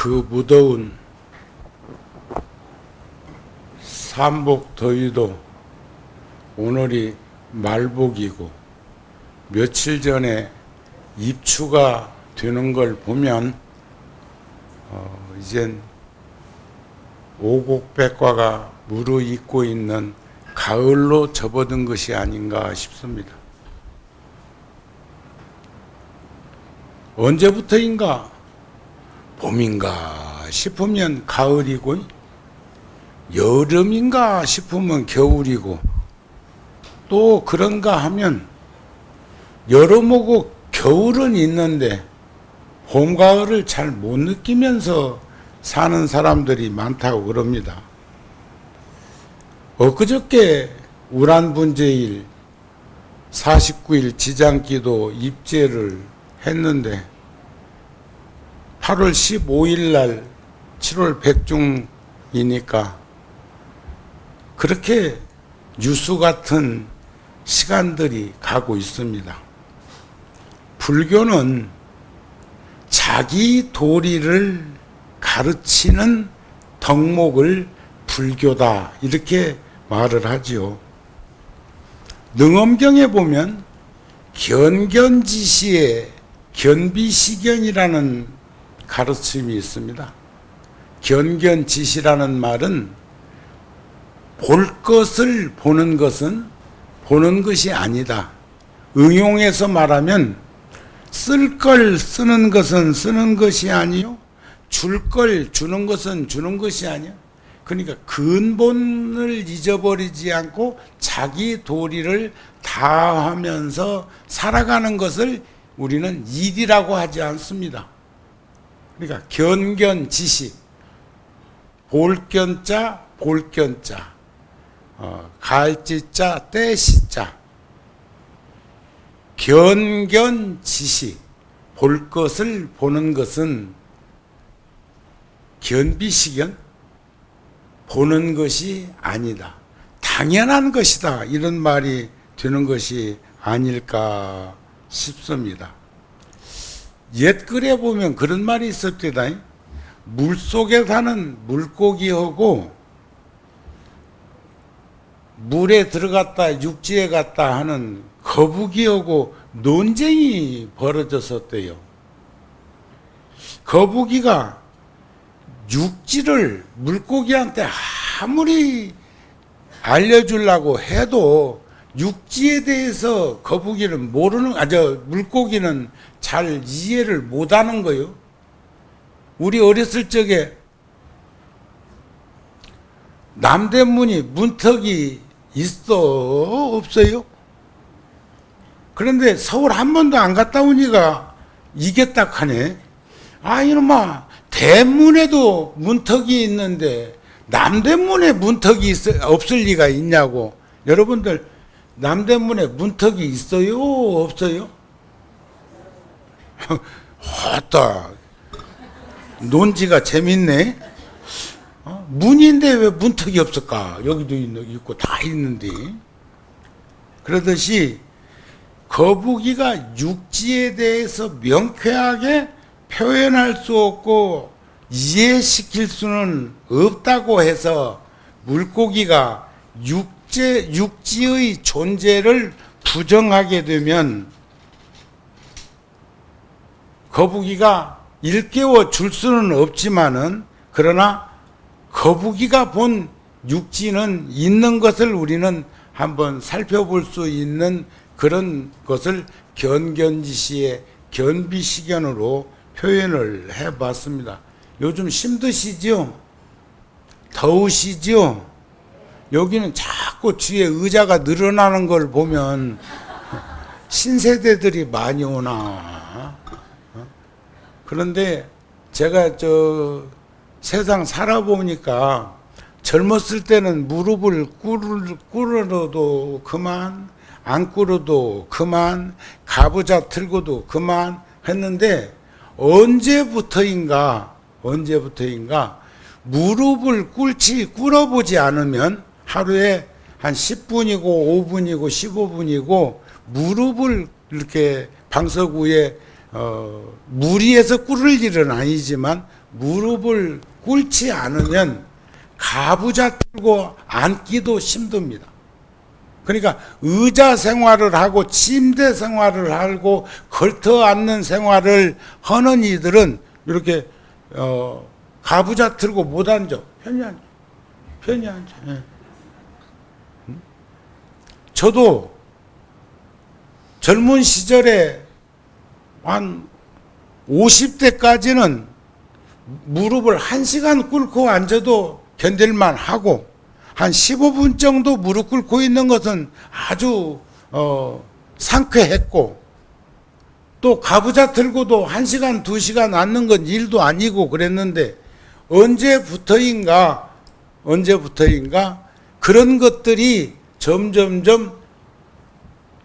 그 무더운 삼복 더위도 오늘이 말복이고 며칠 전에 입추가 되는 걸 보면 이젠 오곡백과가 무르익고 있는 가을로 접어든 것이 아닌가 싶습니다. 언제부터인가 봄인가 싶으면 가을이고 여름인가 싶으면 겨울이고 또 그런가 하면 여름오고 겨울은 있는데 봄, 가을을 잘 못 느끼면서 사는 사람들이 많다고 그럽니다. 엊그저께 우란분제일 49일 지장기도 입제를 했는데 8월 15일 날 7월 백중이니까 그렇게 뉴스 같은 시간들이 가고 있습니다. 불교는 자기 도리를 가르치는 덕목을 불교다 이렇게 말을 하지요. 능엄경에 보면 견견지시에 견비시견이라는 가르침이 있습니다. 견견지시라는 말은 볼 것을 보는 것은 보는 것이 아니다. 응용해서 말하면 쓸 걸 쓰는 것은 쓰는 것이 아니요 줄 걸 주는 것은 주는 것이 아니야. 그러니까 근본을 잊어버리지 않고 자기 도리를 다하면서 살아가는 것을 우리는 일이라고 하지 않습니다. 그러니까 견견지시, 볼견자, 볼견자, 갈지자, 떼시자, 견견지시, 볼 것을 보는 것은 견비시견, 보는 것이 아니다. 당연한 것이다. 이런 말이 되는 것이 아닐까 싶습니다. 옛글에 보면 그런 말이 있었대다. 물속에 사는 물고기하고 물에 들어갔다 육지에 갔다 하는 거북이하고 논쟁이 벌어졌었대요. 거북이가 육지를 물고기한테 아무리 알려주려고 해도 육지에 대해서 거북이는 물고기는 잘 이해를 못하는 거예요. 우리 어렸을 적에 남대문이 문턱이 있어 없어요? 그런데 서울 한 번도 안 갔다 오니까 이게 딱 하네. 아 이놈아, 대문에도 문턱이 있는데 남대문에 문턱이 없을 리가 있냐고. 여러분들 남대문에 문턱이 있어요 없어요? 왔다 논지가 재밌네. 문인데 왜 문턱이 없을까? 여기도 있고 다 있는데. 그러듯이 거북이가 육지에 대해서 명쾌하게 표현할 수 없고 이해시킬 수는 없다고 해서 물고기가 육지의 존재를 부정하게 되면 거북이가 일깨워 줄 수는 없지만은 그러나 거북이가 본 육지는 있는 것을 우리는 한번 살펴볼 수 있는 그런 것을 견견지시의 견비시견으로 표현을 해봤습니다. 요즘 힘드시죠? 더우시죠? 여기는 자꾸 뒤에 의자가 늘어나는 걸 보면 신세대들이 많이 오나. 그런데 제가 세상 살아보니까 젊었을 때는 무릎을 꿇어도 그만, 안 꿇어도 그만, 가부좌 틀고도 그만 했는데 언제부터인가 무릎을 꿇어보지 않으면 하루에 한 10분이고 5분이고 15분이고 무릎을 이렇게 방석 위에 무리해서 꿇을 일은 아니지만 무릎을 꿇지 않으면 가부좌 들고 앉기도 힘듭니다. 그러니까 의자 생활을 하고 침대 생활을 하고 걸터 앉는 생활을 하는 이들은 이렇게 가부좌 들고 못 앉아. 편히 앉아. 예. 저도 젊은 시절에 한 50대까지는 무릎을 1시간 꿇고 앉아도 견딜만 하고 한 15분 정도 무릎 꿇고 있는 것은 아주 상쾌했고, 또 가부좌 들고도 1시간 2시간 앉는 건 일도 아니고 그랬는데 언제부터인가 그런 것들이 점점점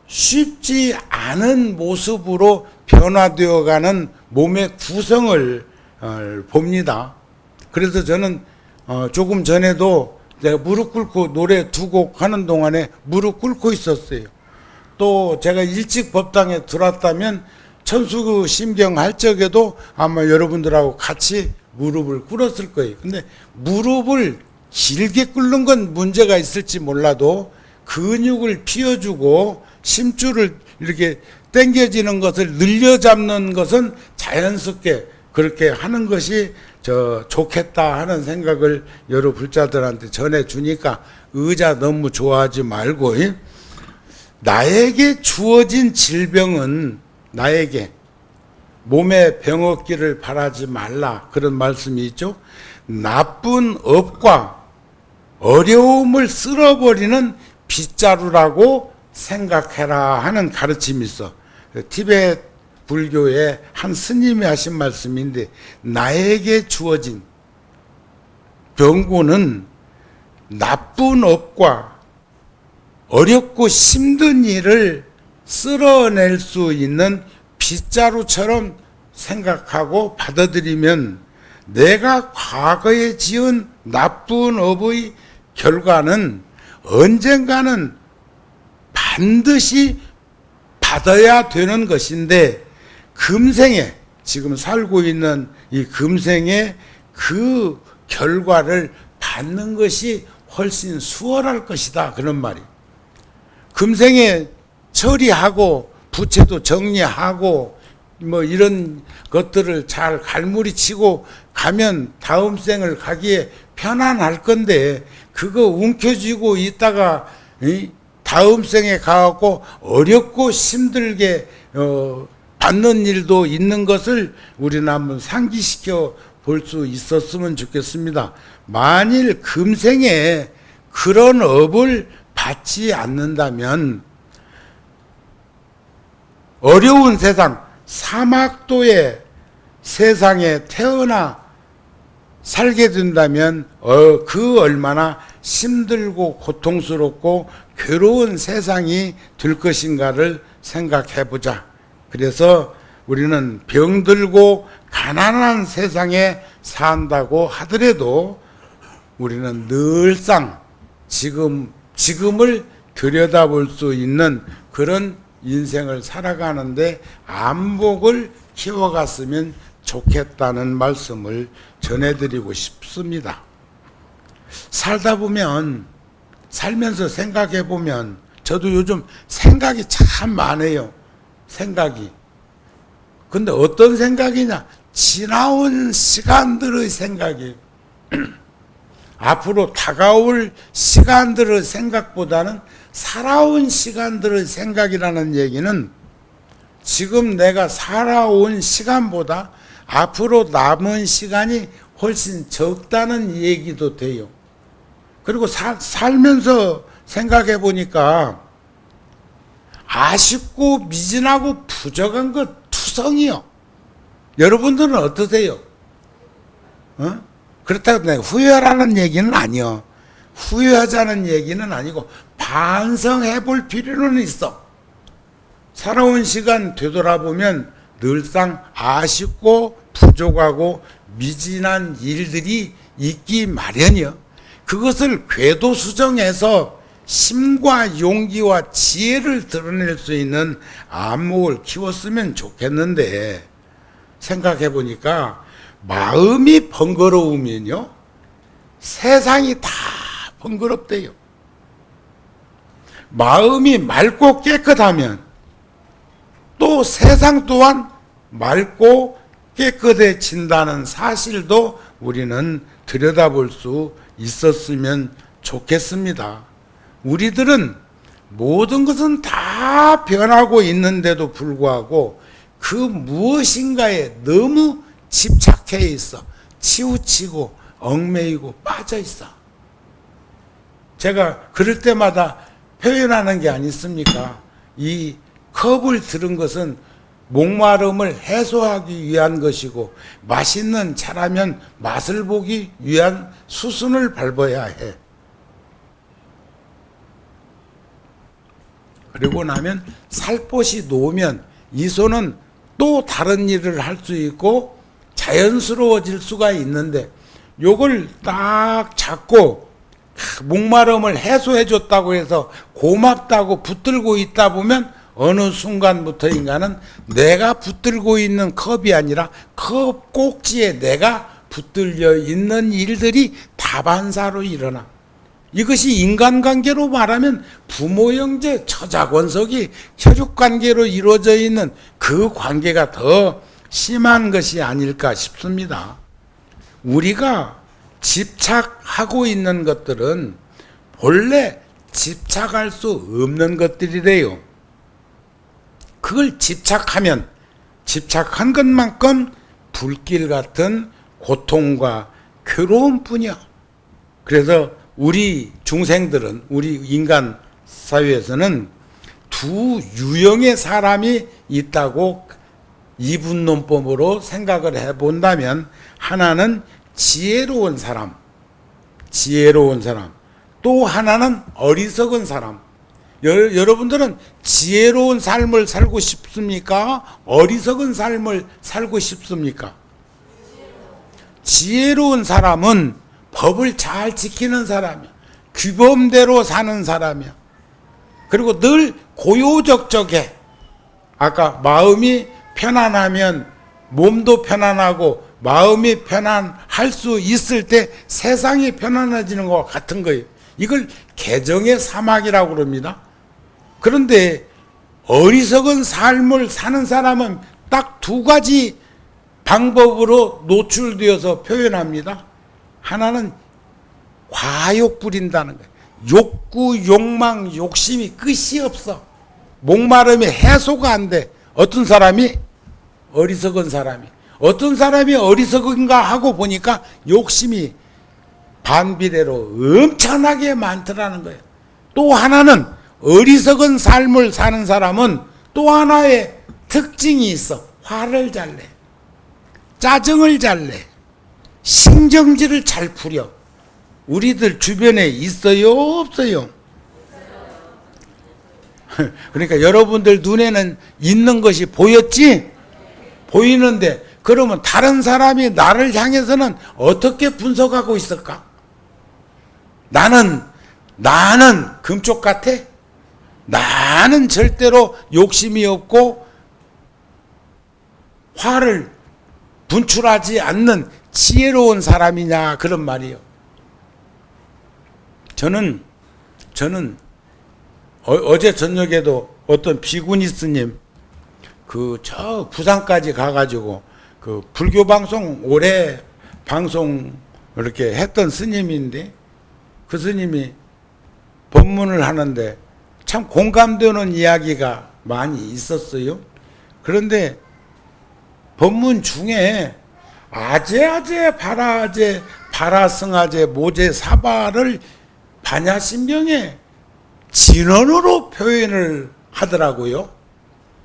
쉽지 않은 모습으로 변화되어가는 몸의 구성을 봅니다. 그래서 저는 조금 전에도 내가 무릎 꿇고 노래 2곡 하는 동안에 무릎 꿇고 있었어요. 또 제가 일찍 법당에 들어왔다면 천수심경 할 적에도 아마 여러분들하고 같이 무릎을 꿇었을 거예요. 근데 무릎을 길게 꿇는 건 문제가 있을지 몰라도 근육을 피워주고 심줄을 이렇게 당겨지는 것을 늘려잡는 것은 자연스럽게 그렇게 하는 것이 좋겠다 하는 생각을 여러 불자들한테 전해주니까 의자 너무 좋아하지 말고, 나에게 주어진 질병은 나에게 몸에 병 없기를 바라지 말라, 그런 말씀이 있죠. 나쁜 업과 어려움을 쓸어버리는 빗자루라고 생각해라 하는 가르침이 있어. 티베트 불교의 한 스님이 하신 말씀인데, 나에게 주어진 병고는 나쁜 업과 어렵고 힘든 일을 쓸어낼 수 있는 빗자루처럼 생각하고 받아들이면 내가 과거에 지은 나쁜 업의 결과는 언젠가는 반드시 받아야 되는 것인데, 금생에 지금 살고 있는 이 금생에 그 결과를 받는 것이 훨씬 수월할 것이다, 그런 말이. 금생에 처리하고 부채도 정리하고 뭐 이런 것들을 잘 갈무리치고 가면 다음 생을 가기에 편안할 건데, 그거 움켜쥐고 있다가 다음 생에 가갖고 어렵고 힘들게 받는 일도 있는 것을 우리는 한번 상기시켜 볼 수 있었으면 좋겠습니다. 만일 금생에 그런 업을 받지 않는다면 어려운 세상, 사막도의 세상에 태어나 살게 된다면 그 얼마나 힘들고 고통스럽고 괴로운 세상이 될 것인가를 생각해 보자. 그래서 우리는 병들고 가난한 세상에 산다고 하더라도 우리는 늘상 지금을 들여다볼 수 있는 그런 인생을 살아가는데 안목을 키워갔으면 좋겠다는 말씀을 전해드리고 싶습니다. 살다 보면, 살면서 생각해 보면, 저도 요즘 생각이 참 많아요. 생각이. 근데 어떤 생각이냐? 지나온 시간들의 생각이 앞으로 다가올 시간들의 생각보다는 살아온 시간들의 생각이라는 얘기는 지금 내가 살아온 시간보다 앞으로 남은 시간이 훨씬 적다는 얘기도 돼요. 그리고 살면서 생각해 보니까 아쉽고 미진하고 부족한 것 투성이요. 여러분들은 어떠세요? 그렇다고 내가 후회하라는 얘기는 아니요. 후회하자는 얘기는 아니고 반성해 볼 필요는 있어. 살아온 시간 되돌아보면 늘상 아쉽고 부족하고 미진한 일들이 있기 마련이요. 그것을 궤도수정해서 힘과 용기와 지혜를 드러낼 수 있는 안목을 키웠으면 좋겠는데, 생각해 보니까 마음이 번거로우면요, 세상이 다 번거롭대요. 마음이 맑고 깨끗하면 또 세상 또한 맑고 깨끗해진다는 사실도 우리는 들여다볼 수 있었으면 좋겠습니다. 우리들은 모든 것은 다 변하고 있는데도 불구하고 그 무엇인가에 너무 집착해 있어. 치우치고 얽매이고 빠져 있어. 제가 그럴 때마다 표현하는 게 아니습니까? 이 컵을 들은 것은 목마름을 해소하기 위한 것이고, 맛있는 차라면 맛을 보기 위한 수순을 밟아야 해. 그리고 나면 살포시 놓으면 이 손은 또 다른 일을 할 수 있고 자연스러워질 수가 있는데, 요걸 딱 잡고 목마름을 해소해 줬다고 해서 고맙다고 붙들고 있다 보면 어느 순간부터인가는 내가 붙들고 있는 컵이 아니라 컵 꼭지에 내가 붙들려 있는 일들이 다반사로 일어나. 이것이 인간관계로 말하면 부모, 형제, 처자, 권속이 혈육관계로 이루어져 있는 그 관계가 더 심한 것이 아닐까 싶습니다. 우리가 집착하고 있는 것들은 본래 집착할 수 없는 것들이래요. 그걸 집착하면 집착한 것만큼 불길 같은 고통과 괴로움뿐이야. 그래서 우리 중생들은, 우리 인간 사회에서는 두 유형의 사람이 있다고 이분론법으로 생각을 해본다면, 하나는 지혜로운 사람, 또 하나는 어리석은 사람. 여러분들은 지혜로운 삶을 살고 싶습니까? 어리석은 삶을 살고 싶습니까? 지혜로운 사람은 법을 잘 지키는 사람이야. 규범대로 사는 사람이야. 그리고 늘 고요적적해. 아까 마음이 편안하면 몸도 편안하고, 마음이 편안할 수 있을 때 세상이 편안해지는 것과 같은 거예요. 이걸 개정의 사막이라고 그럽니다. 그런데 어리석은 삶을 사는 사람은 딱 두 가지 방법으로 노출되어서 표현합니다. 하나는 과욕 부린다는 거예요. 욕구, 욕망, 욕심이 끝이 없어. 목마름이 해소가 안 돼. 어떤 사람이? 어리석은 사람이. 어떤 사람이 어리석은가 하고 보니까 욕심이 반비례로 엄청나게 많더라는 거예요. 또 하나는 어리석은 삶을 사는 사람은 또 하나의 특징이 있어. 화를 잘 내. 짜증을 잘 내. 신경질을 잘 부려. 우리들 주변에 있어요, 없어요? 그러니까 여러분들 눈에는 있는 것이 보였지? 보이는데, 그러면 다른 사람이 나를 향해서는 어떻게 분석하고 있을까? 나는 금쪽 같아? 나는 절대로 욕심이 없고 화를 분출하지 않는 지혜로운 사람이냐, 그런 말이에요. 저는 어제 저녁에도 어떤 비구니스님, 저 부산까지 가가지고 불교 방송, 오래 방송 이렇게 했던 스님인데, 그 스님이 법문을 하는데 참 공감되는 이야기가 많이 있었어요. 그런데 법문 중에 아제아제 바라아제 바라승아제 모제 사바를 반야신경의 진언으로 표현을 하더라고요.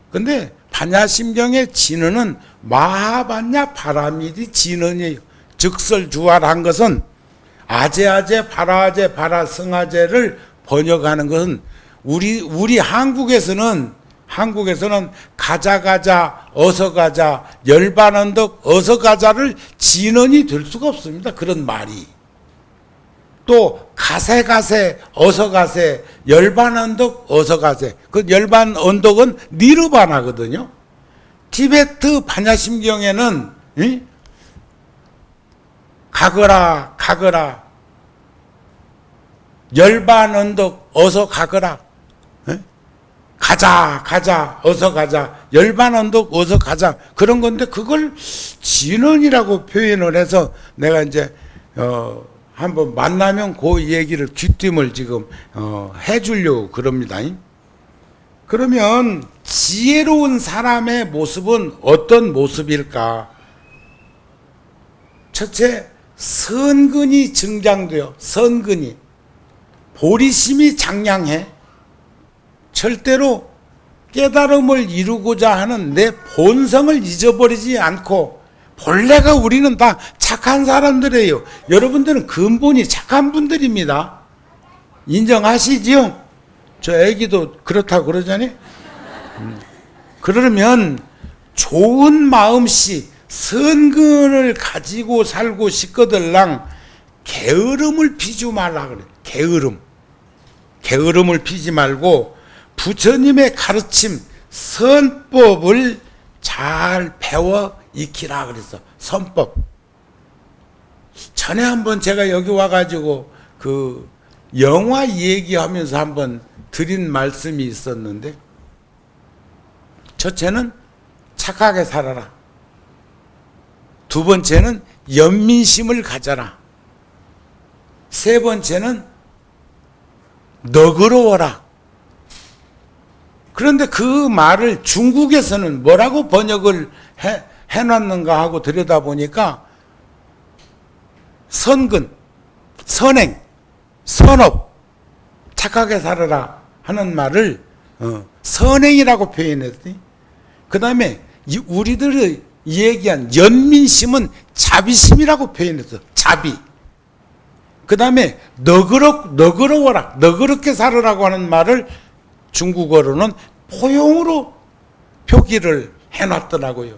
근데 반야심경의 진언은 마하반야 바라미리 진언이에요. 즉설주활한 것은 아제아제 바라아제 바라승아제를 번역하는 것은 우리 한국에서는 가자 어서 가자 열반언덕 어서 가자를 진언이 될 수가 없습니다. 그런 말이. 또 가세 어서 가세 열반언덕 어서 가세. 그 열반언덕은 니르바나거든요. 티베트 반야심경에는 가거라 가거라. 열반 언덕 어서 가거라. 에? 가자 가자 어서 가자. 열반 언덕 어서 가자. 그런 건데 그걸 진언이라고 표현을 해서 내가 이제 한번 만나면 그 얘기를 귀띔을 지금 해주려고 그럽니다. 그러면 지혜로운 사람의 모습은 어떤 모습일까? 첫째, 선근이 증장돼요. 선근이. 보리심이 장량해. 절대로 깨달음을 이루고자 하는 내 본성을 잊어버리지 않고, 본래가 우리는 다 착한 사람들이에요. 여러분들은 근본이 착한 분들입니다. 인정하시지요? 저 애기도 그렇다고 그러잖아요. 그러면 좋은 마음씨, 선근을 가지고 살고 싶거들랑 게으름을 피지 말라 그래. 게으름을 피지 말고 부처님의 가르침, 선법을 잘 배워 익히라 그랬어. 선법. 전에 한번 제가 여기 와가지고 그 영화 얘기하면서 한번 드린 말씀이 있었는데, 첫째는 착하게 살아라. 두 번째는 연민심을 가져라. 세 번째는 너그러워라. 그런데 그 말을 중국에서는 뭐라고 번역을 해놨는가 하고 들여다보니까 선근, 선행, 선업, 착하게 살아라 하는 말을 선행이라고 표현했더니, 그 다음에 우리들이 얘기한 연민심은 자비심이라고 표현했어. 자비. 그 다음에 너그러워라, 너그럽게 살으라고 하는 말을 중국어로는 포용으로 표기를 해놨더라고요.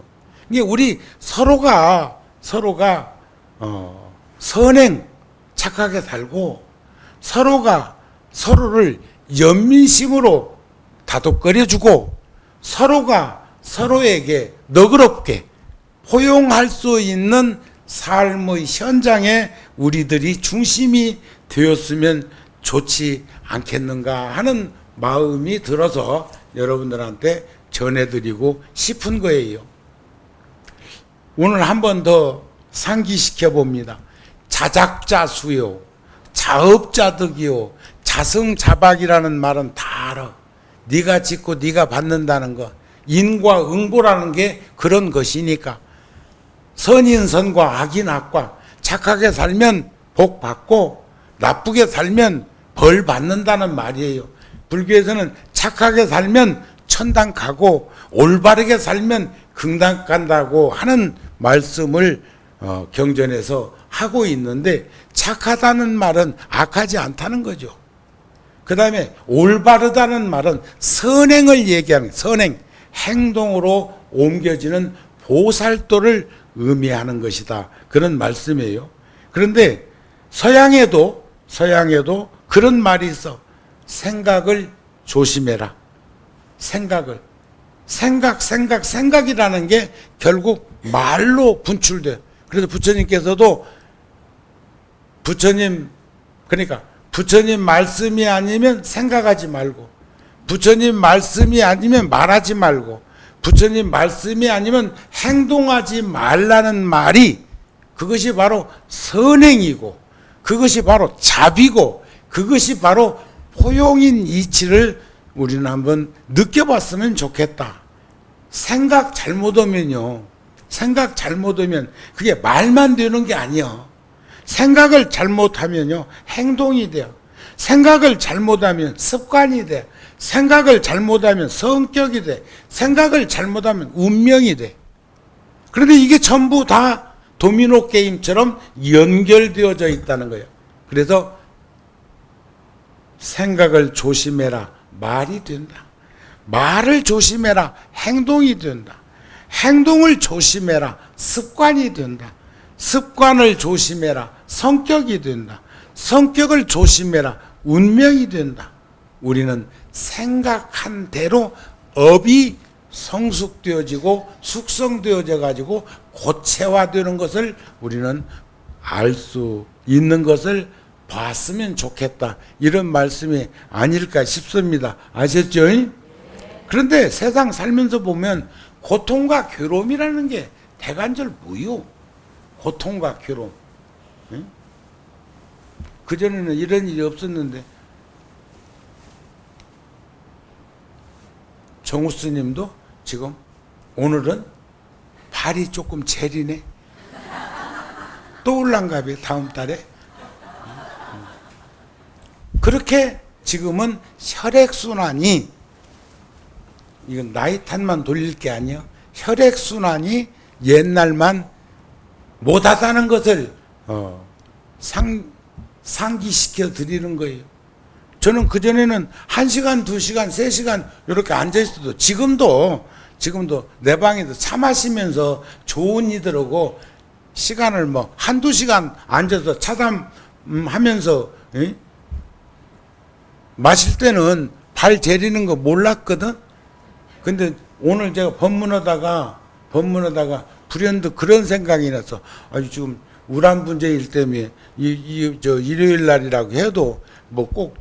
이게 우리 서로가 선행, 착하게 살고, 서로가 서로를 연민심으로 다독거려주고, 서로가 서로에게 너그럽게 포용할 수 있는 삶의 현장에 우리들이 중심이 되었으면 좋지 않겠는가 하는 마음이 들어서 여러분들한테 전해드리고 싶은 거예요. 오늘 한 번 더 상기시켜 봅니다. 자작자수요, 자업자득이요, 자성자박이라는 말은 다 알아. 네가 짓고 네가 받는다는 거. 인과 응보라는 게 그런 것이니까. 선인선과 악인악과. 착하게 살면 복 받고 나쁘게 살면 벌 받는다는 말이에요. 불교에서는 착하게 살면 천당 가고 올바르게 살면 금당 간다고 하는 말씀을 경전에서 하고 있는데, 착하다는 말은 악하지 않다는 거죠. 그 다음에 올바르다는 말은 선행을 얘기하는, 선행, 행동으로 옮겨지는 보살도를 의미하는 것이다. 그런 말씀이에요. 그런데 서양에도 그런 말이 있어. 생각을 조심해라. 생각이라는 게 결국 말로 분출돼. 그래서 부처님께서도 그러니까 부처님 말씀이 아니면 생각하지 말고, 부처님 말씀이 아니면 말하지 말고, 부처님 말씀이 아니면 행동하지 말라는 말이, 그것이 바로 선행이고, 그것이 바로 자비고, 그것이 바로 포용인 이치를 우리는 한번 느껴봤으면 좋겠다. 생각 잘못하면 그게 말만 되는 게 아니야. 생각을 잘못하면요, 행동이 돼요. 생각을 잘못하면 습관이 돼. 생각을 잘못하면 성격이 돼. 생각을 잘못하면 운명이 돼. 그런데 이게 전부 다 도미노 게임처럼 연결되어져 있다는 거예요. 그래서 생각을 조심해라. 말이 된다. 말을 조심해라. 행동이 된다. 행동을 조심해라. 습관이 된다. 습관을 조심해라. 성격이 된다. 성격을 조심해라. 운명이 된다. 우리는 생각한 대로 업이 성숙되어지고 숙성되어져 가지고 고체화되는 것을 우리는 알 수 있는 것을 봤으면 좋겠다. 이런 말씀이 아닐까 싶습니다. 아셨죠? 그런데 세상 살면서 보면 고통과 괴로움이라는 게 대간절 무효. 고통과 괴로움. 그전에는 이런 일이 없었는데 정우 스님도 지금 오늘은 발이 조금 제리네. 또 올란가 봐요. 다음 달에. 그렇게 지금은 혈액순환이, 이건 나이 탓만 돌릴 게 아니에요. 혈액순환이 옛날만 못하다는 것을 상기시켜 드리는 거예요. 저는 그전에는 1시간, 2시간, 3시간 이렇게 앉아있어도 지금도 내 방에서 차 마시면서 좋은 이들하고 시간을 뭐 한두 시간 앉아서 차담하면서 마실 때는 발 재리는 거 몰랐거든. 근데 오늘 제가 법문하다가 불현듯 그런 생각이 나서, 아니 지금 우란분재일 때문에 일요일 날이라고 해도 뭐 꼭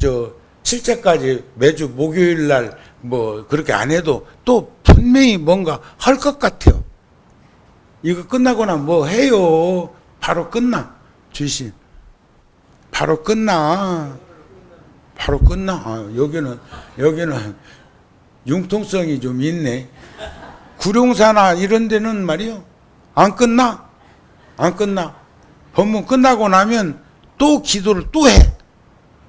칠째까지 매주 목요일 날 뭐 그렇게 안 해도 또 분명히 뭔가 할 것 같아요. 이거 끝나거나 뭐 해요. 바로 끝나. 주신. 바로 끝나. 여기는 융통성이 좀 있네. 구룡사나 이런 데는 말이요. 안 끝나. 법문 끝나고 나면 또 기도를 또 해.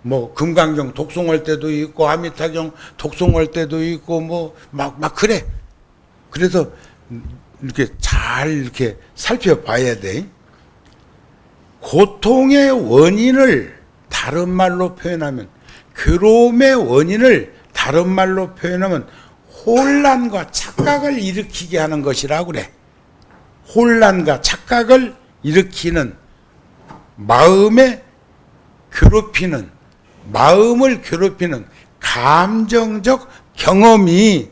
뭐 금강경 독송할 때도 있고 아미타경 독송할 때도 있고 뭐 막 그래. 그래서 이렇게 잘 이렇게 살펴봐야 돼. 고통의 원인을 다른 말로 표현하면, 괴로움의 원인을 다른 말로 표현하면 혼란과 착각을 일으키게 하는 것이라고 그래. 혼란과 착각을 일으키는, 마음을 괴롭히는 감정적 경험이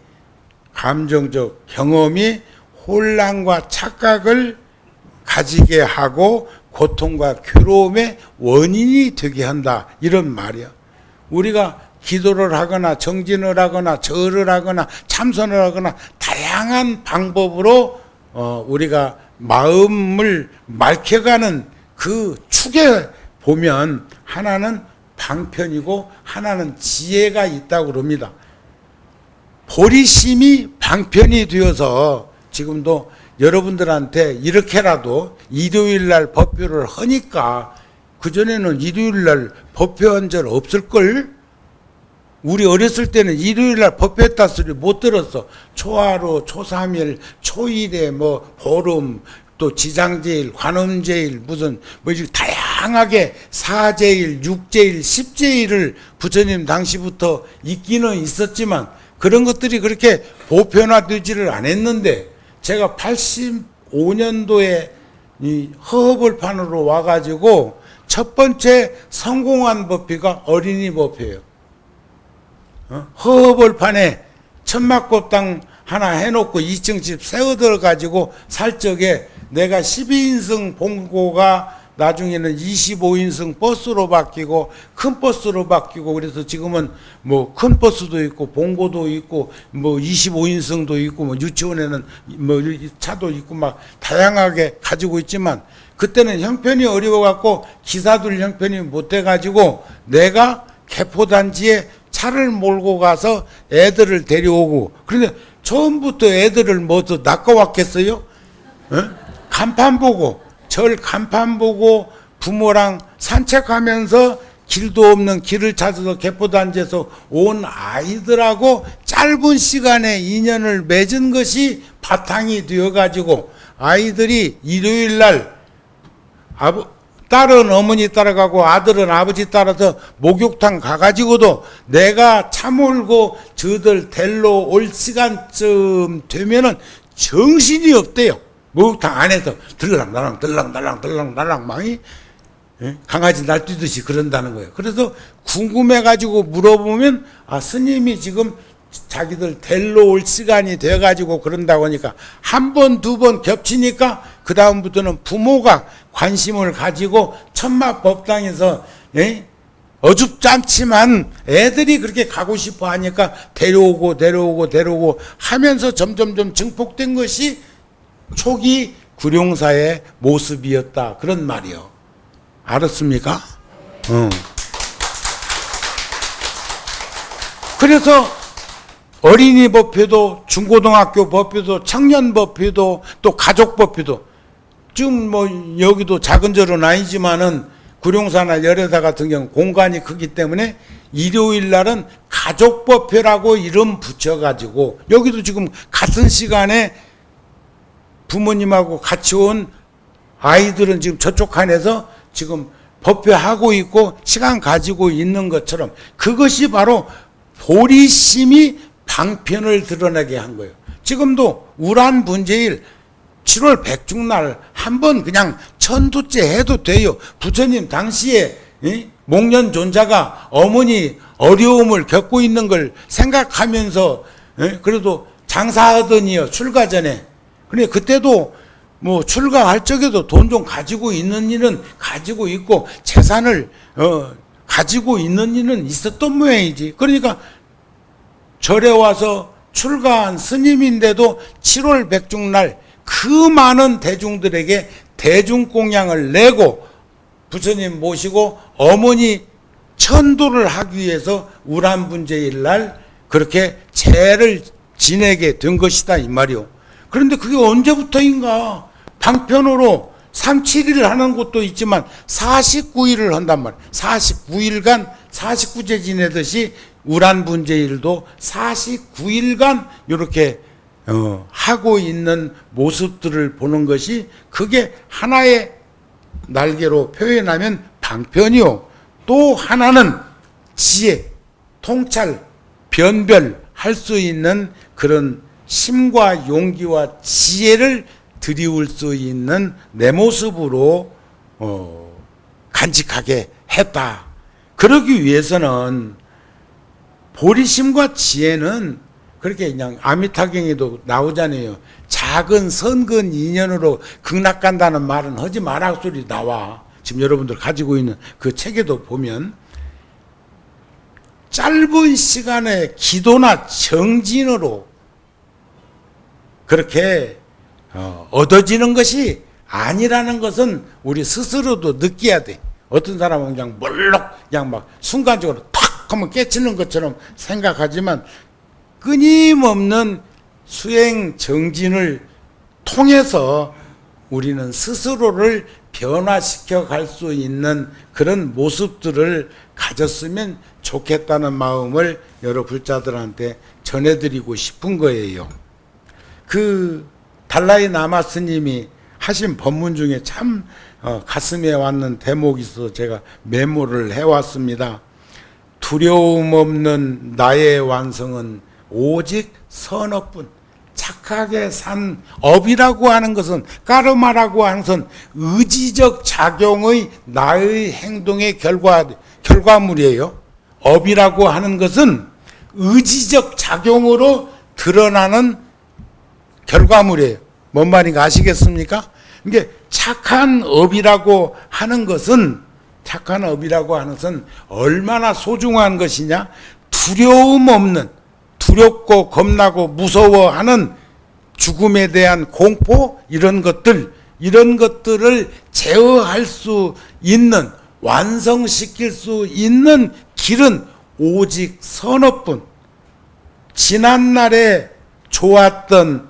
혼란과 착각을 가지게 하고 고통과 괴로움의 원인이 되게 한다. 이런 말이야. 우리가 기도를 하거나 정진을 하거나 절을 하거나 참선을 하거나 다양한 방법으로 우리가 마음을 맑혀가는 그 축에 보면 하나는 방편이고 하나는 지혜가 있다고 그럽니다. 보리심이 방편이 되어서 지금도 여러분들한테 이렇게라도 일요일날 법표를 하니까, 그전에는 일요일날 법표한 적 없을걸? 우리 어렸을 때는 일요일날 법표했다 소리 못 들었어. 초하루, 초삼일, 초일에 뭐 보름, 또 지장제일, 관음제일, 무슨 뭐 다양하게 사제일, 육제일, 십제일을 부처님 당시부터 있기는 있었지만 그런 것들이 그렇게 보편화되지를 않았는데, 제가 85년도에 이 허허벌판으로 와가지고 첫 번째 성공한 법회가 어린이 법회예요. 허허벌판에 천막법당 하나 해놓고 2층 집 세워들어가지고 살 적에 내가 12인승 봉고가 나중에는 25인승 버스로 바뀌고 큰 버스로 바뀌고, 그래서 지금은 뭐 큰 버스도 있고 봉고도 있고 뭐 25인승도 있고 뭐 유치원에는 뭐 차도 있고 막 다양하게 가지고 있지만, 그때는 형편이 어려워갖고 기사들 형편이 못돼가지고 내가 개포단지에 차를 몰고 가서 애들을 데려오고, 그런데 처음부터 애들을 뭐또 낚아왔겠어요? 간판 보고, 절 간판 보고 부모랑 산책하면서 길도 없는 길을 찾아서 개포단지에서 온 아이들하고 짧은 시간에 인연을 맺은 것이 바탕이 되어가지고, 아이들이 일요일날 딸은 어머니 따라가고 아들은 아버지 따라서 목욕탕 가가지고도 내가 차 몰고 저들 데리러 올 시간쯤 되면은 정신이 없대요. 목욕탕 안에서 들랑달랑 많이 강아지 날뛰듯이 그런다는 거예요. 그래서 궁금해가지고 물어보면, 스님이 지금 자기들 데리러 올 시간이 돼가지고 그런다고 하니까, 한 번, 두 번 겹치니까 그 다음부터는 부모가 관심을 가지고 천마법당에서 어줍잖지만 애들이 그렇게 가고 싶어 하니까 데려오고 하면서 점점점 증폭된 것이 초기 구룡사의 모습이었다. 그런 말이요. 알았습니까? 그래서 어린이 법회도, 중고등학교 법회도, 청년 법회도, 또 가족 법회도, 지금 뭐 여기도 작은 절은 아니지만은 구룡사나 열애사 같은 경우 공간이 크기 때문에 일요일 날은 가족 법회라고 이름 붙여가지고, 여기도 지금 같은 시간에 부모님하고 같이 온 아이들은 지금 저쪽 칸에서 지금 법회하고 있고 시간 가지고 있는 것처럼, 그것이 바로 보리심이 방편을 드러나게 한 거예요. 지금도 우란분제일 7월 백중날 한번 그냥 천두째 해도 돼요. 부처님 당시에 목련존자가 어머니 어려움을 겪고 있는 걸 생각하면서 그래도 장사하더니요, 출가 전에. 그래 그때도 뭐 출가할 적에도 돈 좀 가지고 있는 일은 가지고 있고 재산을 가지고 있는 일은 있었던 모양이지. 그러니까 절에 와서 출가한 스님인데도 7월 백중날 그 많은 대중들에게 대중공양을 내고 부처님 모시고 어머니 천도를 하기 위해서 우란분제일 날 그렇게 제를 지내게 된 것이다 이 말이요. 그런데 그게 언제부터인가? 방편으로 37일을 하는 곳도 있지만 49일을 한단 말이에요. 49일간 49제 지내듯이 우란분제일도 49일간 이렇게 하고 있는 모습들을 보는 것이, 그게 하나의 날개로 표현하면 방편이요. 또 하나는 지혜, 통찰, 변별할 수 있는 그런 힘과 용기와 지혜를 드리울 수 있는 내 모습으로 간직하게 했다. 그러기 위해서는 보리심과 지혜는 그렇게 그냥 아미타경에도 나오잖아요. 작은 선근 인연으로 극락간다는 말은 하지 마라 소리 나와. 지금 여러분들 가지고 있는 그 책에도 보면 짧은 시간에 기도나 정진으로 그렇게 얻어지는 것이 아니라는 것은 우리 스스로도 느껴야 돼. 어떤 사람은 그냥 몰록 그냥 막 순간적으로 탁 하면 깨치는 것처럼 생각하지만 끊임없는 수행 정진을 통해서 우리는 스스로를 변화시켜 갈 수 있는 그런 모습들을 가졌으면 좋겠다는 마음을 여러 불자들한테 전해드리고 싶은 거예요. 그 달라이 라마 스님이 하신 법문 중에 참 가슴에 왔는 대목이 있어서 제가 메모를 해왔습니다. 두려움 없는 나의 완성은 오직 선업뿐. 착하게 산 업이라고 하는 것은, 까르마라고 하는 것은 의지적 작용의 나의 행동의 결과물이에요. 업이라고 하는 것은 의지적 작용으로 드러나는 결과물이에요. 뭔 말인가 아시겠습니까? 이게 착한 업이라고 하는 것은, 얼마나 소중한 것이냐? 두려움 없는, 두렵고 겁나고 무서워하는 죽음에 대한 공포, 이런 것들을 제어할 수 있는, 완성시킬 수 있는 길은 오직 선업뿐. 지난날에 좋았던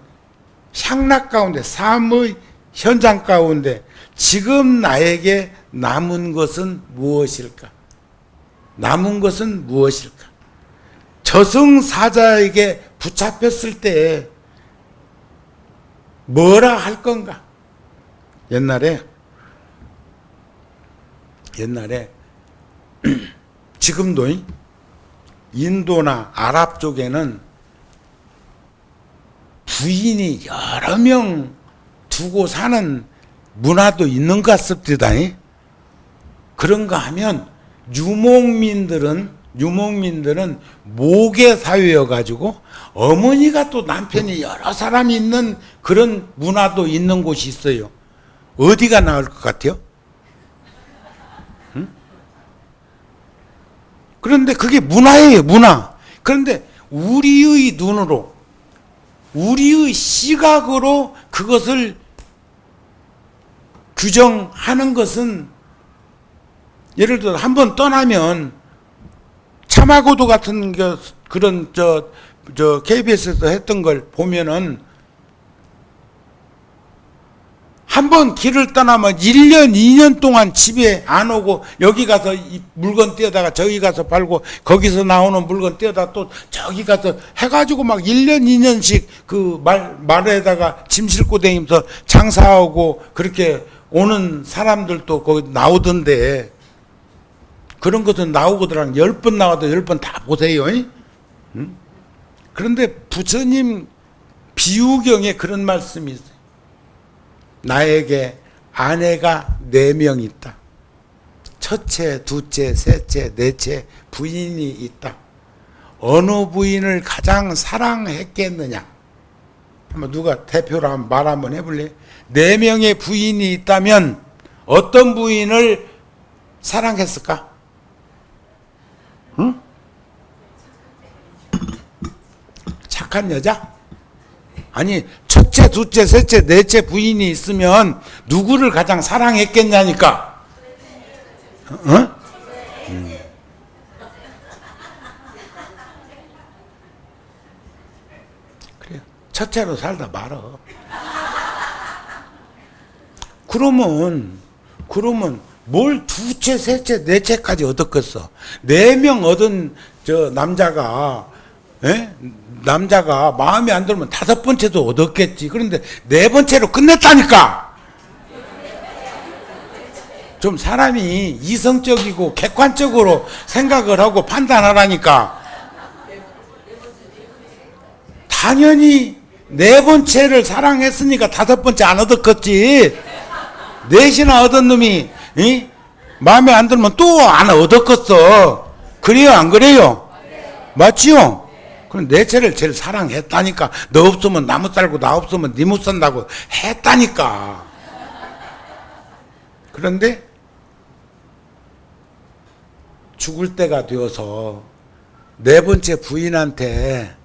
향락 가운데, 삶의 현장 가운데 지금 나에게 남은 것은 무엇일까? 저승사자에게 붙잡혔을 때 뭐라 할 건가? 옛날에 지금도 인도나 아랍 쪽에는 부인이 여러 명 두고 사는 문화도 있는 것 같습니다. 그런가 하면 유목민들은 모계 사회여가지고 어머니가 또 남편이 여러 사람이 있는 그런 문화도 있는 곳이 있어요. 어디가 나을 것 같아요? 응? 그런데 그게 문화예요, 문화. 그런데 우리의 눈으로, 우리의 시각으로 그것을 규정하는 것은, 예를 들어 한번 떠나면 참화고도 같은 그런 KBS에서 했던 걸 보면은 한 번 길을 떠나면 1년, 2년 동안 집에 안 오고 여기 가서 이 물건 떼다가 저기 가서 팔고 거기서 나오는 물건 떼다가 또 저기 가서 해가지고 막 1년, 2년씩 그 말에다가 짐 싣고 다니면서 장사하고 그렇게 오는 사람들도 거기 나오던데, 그런 것은 나오고들랑 10번 나와도 10번 다 보세요. 응? 그런데 부처님 비유경에 그런 말씀이 있어요. 나에게 아내가 4명 있다. 첫째, 둘째, 셋째, 넷째 부인이 있다. 어느 부인을 가장 사랑했겠느냐? 한번 누가 대표로 한번 말 한번 해볼래? 4명의 부인이 있다면 어떤 부인을 사랑했을까? 응? 착한 여자? 아니, 첫째, 둘째, 셋째, 넷째 부인이 있으면 누구를 가장 사랑했겠냐니까. 어? 그래요. 첫째로 살다 말어. 그러면 뭘 둘째, 셋째, 넷째까지 얻었겠어? 4명 얻은 남자가, 남자가 마음에 안 들면 5번째도 얻었겠지. 그런데 4번째로 끝냈다니까. 좀 사람이 이성적이고 객관적으로 생각을 하고 판단하라니까. 당연히 4번째를 사랑했으니까 5번째 안 얻었겠지. 4이나 얻은 놈이 마음에 안 들면 또 안 얻었겠어. 그래요, 안 그래요? 맞지요? 그럼 넷째를 제일 사랑했다니까. 너 없으면 나무 살고 나 없으면 니 못 산다고 했다니까. 그런데 죽을 때가 되어서 4번째 부인한테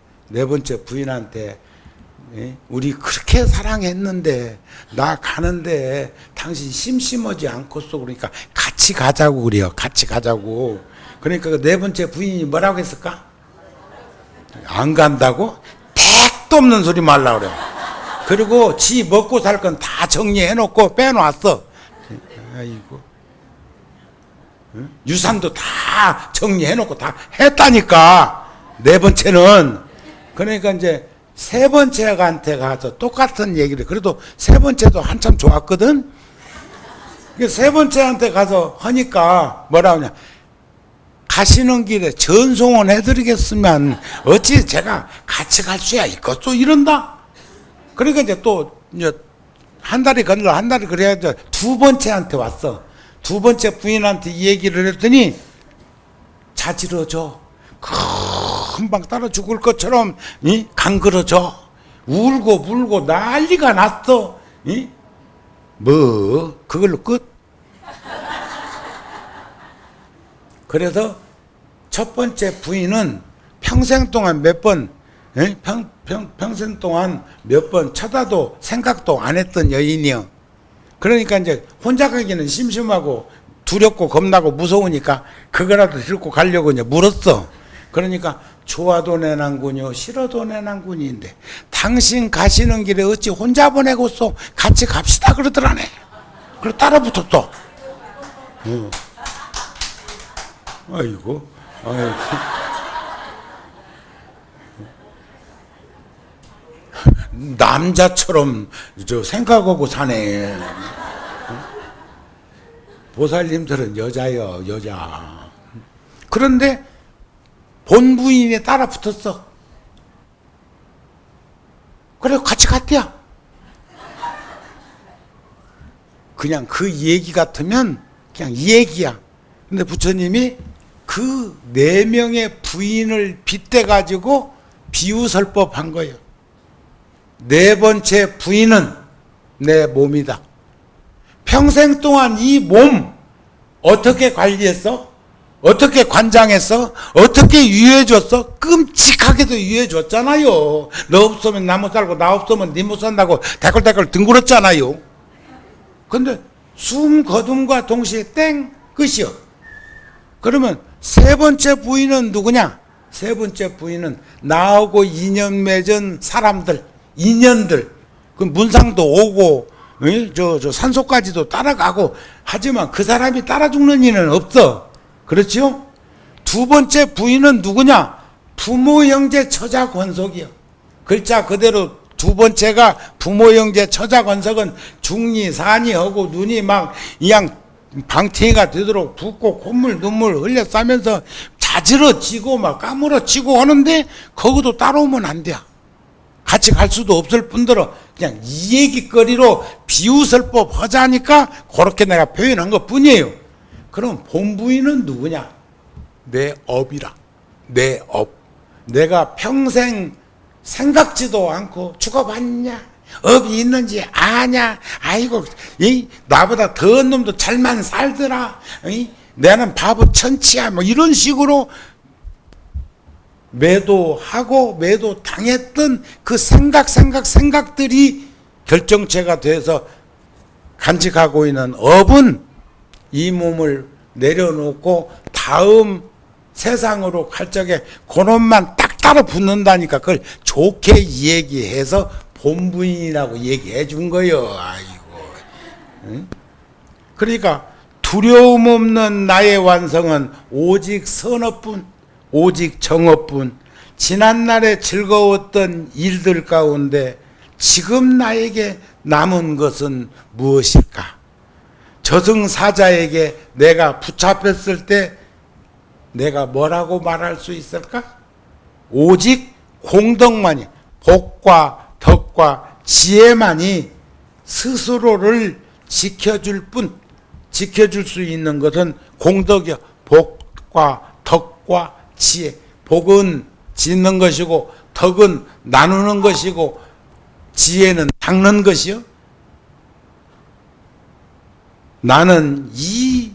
우리 그렇게 사랑했는데 나 가는데 당신 심심하지 않겠어? 그러니까 같이 가자고 그래요. 같이 가자고. 그러니까 그 4번째 부인이 뭐라고 했을까? 안 간다고? 택도 없는 소리 말라 그래. 그리고 지 먹고 살 건 다 정리해놓고 빼놓았어. 아이고. 유산도 다 정리해놓고 다 했다니까. 4번째는. 그러니까 이제 3번째한테 가서 똑같은 얘기를, 그래도 3번째도 한참 좋았거든. 3번째한테 가서 하니까 뭐라 하냐? 가시는 길에 전송을 해드리겠으면 어찌 제가 같이 갈 수야 있겠소? 이런다. 그러니까 이제 또 이제 한 달이 걸려, 한 달이 그래야죠. 2번째한테 왔어. 2번째 부인한테 이 얘기를 했더니 자지러져. 금방 따라 죽을 것처럼 강그러져. 울고 불고 난리가 났어. 뭐 그걸로 끝? 그래서 첫 번째 부인은 평생 동안 몇 번, 평생 동안 몇 번 쳐다도 생각도 안 했던 여인이요. 그러니까 이제 혼자 가기는 심심하고 두렵고 겁나고 무서우니까 그거라도 들고 가려고 이제 물었어. 그러니까 좋아도 내 난군요, 싫어도 내 난군인데 당신 가시는 길에 어찌 혼자 보내고서 같이 갑시다 그러더라네. 그래 따라 붙었어. 아이고. 남자처럼 생각하고 사네. 보살님들은 여자요, 여자. 그런데 본부인에 따라 붙었어. 그래 같이 갔대야. 그냥 그 얘기 같으면 그냥 이 얘기야. 근데 부처님이 그 4명의 부인을 빗대가지고 비유설법 한 거예요. 4번째 부인은 내 몸이다. 평생 동안 이 몸 어떻게 관리했어? 어떻게 관장했어? 어떻게 유해줬어? 끔찍하게도 유해줬잖아요. 너 없으면 나 못 살고 나 없으면 니 못 산다고 대걸대걸 뒹굴었잖아요. 근데 숨 거둠과 동시에 땡 끝이요. 그러면 세 번째 부인은 누구냐? 세 번째 부인은 나하고 인연 맺은 사람들, 인연들. 그 문상도 오고 저 산소까지도 따라가고 하지만 그 사람이 따라 죽는 일은 없어. 그렇지요? 두 번째 부인은 누구냐? 부모, 형제, 처자, 권속이요. 글자 그대로 두 번째가 부모, 형제, 처자, 권속은 중리, 산이 하고 눈이 막 이양 방탱이가 되도록 붓고 콧물, 눈물 흘려 싸면서 자지러지고 막 까무러치고 하는데 거기도 따라오면 안 돼. 같이 갈 수도 없을 뿐더러 그냥 이 얘기거리로 비웃을 법 하자니까 그렇게 내가 표현한 것 뿐이에요. 그럼 본부인은 누구냐? 내 업이라. 내 업. 내가 평생 생각지도 않고 죽어봤냐? 업이 있는지 아냐? 아이고, 나보다 더한 놈도 잘만 살더라. 나는 바보 천치야. 뭐 이런 식으로 매도하고 매도 당했던 그 생각들이 결정체가 돼서 간직하고 있는 업은 이 몸을 내려놓고 다음 세상으로 갈 적에 그놈만 딱 따라 붙는다니까 그걸 좋게 얘기해서 본부인이라고 얘기해 준 거예요. 아이고. 응? 그러니까 두려움 없는 나의 완성은 오직 선업뿐, 오직 정업뿐. 지난날에 즐거웠던 일들 가운데 지금 나에게 남은 것은 무엇일까? 저승사자에게 내가 붙잡혔을 때 내가 뭐라고 말할 수 있을까? 오직 공덕만이, 복과 덕과 지혜만이 스스로를 지켜줄 뿐, 지켜줄 수 있는 것은 공덕이야. 복과 덕과 지혜. 복은 짓는 것이고 덕은 나누는 것이고 지혜는 닦는 것이요. 나는 이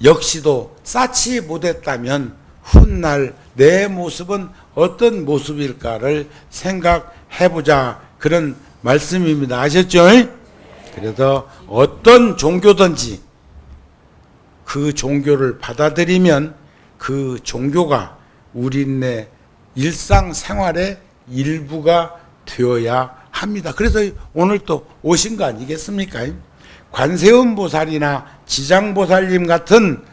역시도 쌓지 못했다면 훗날 내 모습은 어떤 모습일까를 생각해보자. 그런 말씀입니다. 아셨죠? 그래서 어떤 종교든지 그 종교를 받아들이면 그 종교가 우리네 일상생활의 일부가 되어야 합니다. 그래서 오늘 또 오신 거 아니겠습니까? 관세음보살이나 지장보살님 같은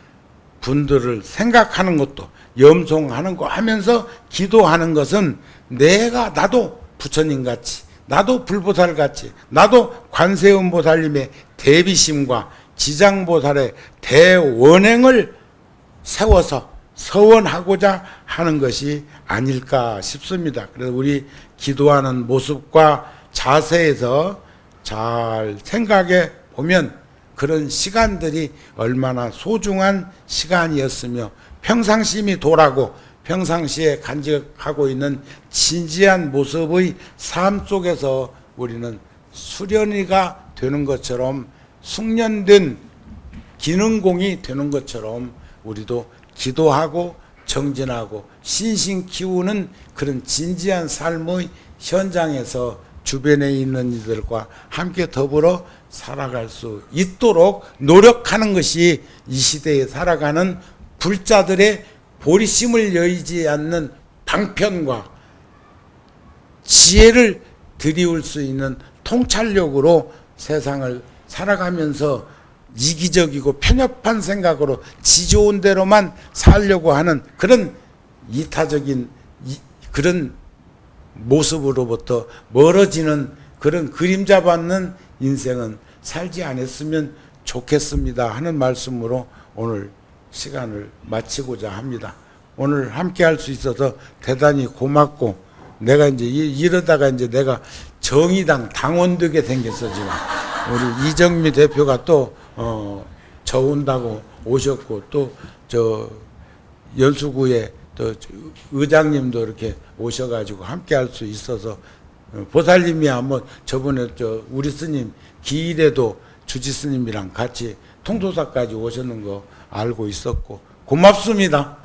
분들을 생각하는 것도 염송하는 거 하면서 기도하는 것은 나도 부처님같이 나도 불보살같이 나도 관세음보살님의 대비심과 지장보살의 대원행을 세워서 서원하고자 하는 것이 아닐까 싶습니다. 그래서 우리 기도하는 모습과 자세에서 잘 생각해 보면 그런 시간들이 얼마나 소중한 시간이었으며 평상심이 돌아고 평상시에 간직하고 있는 진지한 모습의 삶 속에서 우리는 수련이가 되는 것처럼 숙련된 기능공이 되는 것처럼 우리도 기도하고 정진하고 신신 키우는 그런 진지한 삶의 현장에서 주변에 있는 이들과 함께 더불어 살아갈 수 있도록 노력하는 것이 이 시대에 살아가는 불자들의 보리심을 여의지 않는 방편과 지혜를 드리울 수 있는 통찰력으로 세상을 살아가면서 이기적이고 편협한 생각으로 지 좋은 대로만 살려고 하는 그런 이타적인 그런 모습으로부터 멀어지는 그런 그림자 받는 인생은 살지 않았으면 좋겠습니다 하는 말씀으로 오늘 시간을 마치고자 합니다. 오늘 함께 할 수 있어서 대단히 고맙고 내가 이제 이러다가 이제 내가 정의당 당원 되게 생겼어 지금. 우리 이정미 대표가 또 저 온다고 오셨고 또 저 연수구에 또 의장님도 이렇게 오셔가지고 함께 할 수 있어서 보살님이야 뭐 저번에 저 우리 스님 기일에도 주지 스님이랑 같이 통도사까지 오셨는 거 알고 있었고 고맙습니다.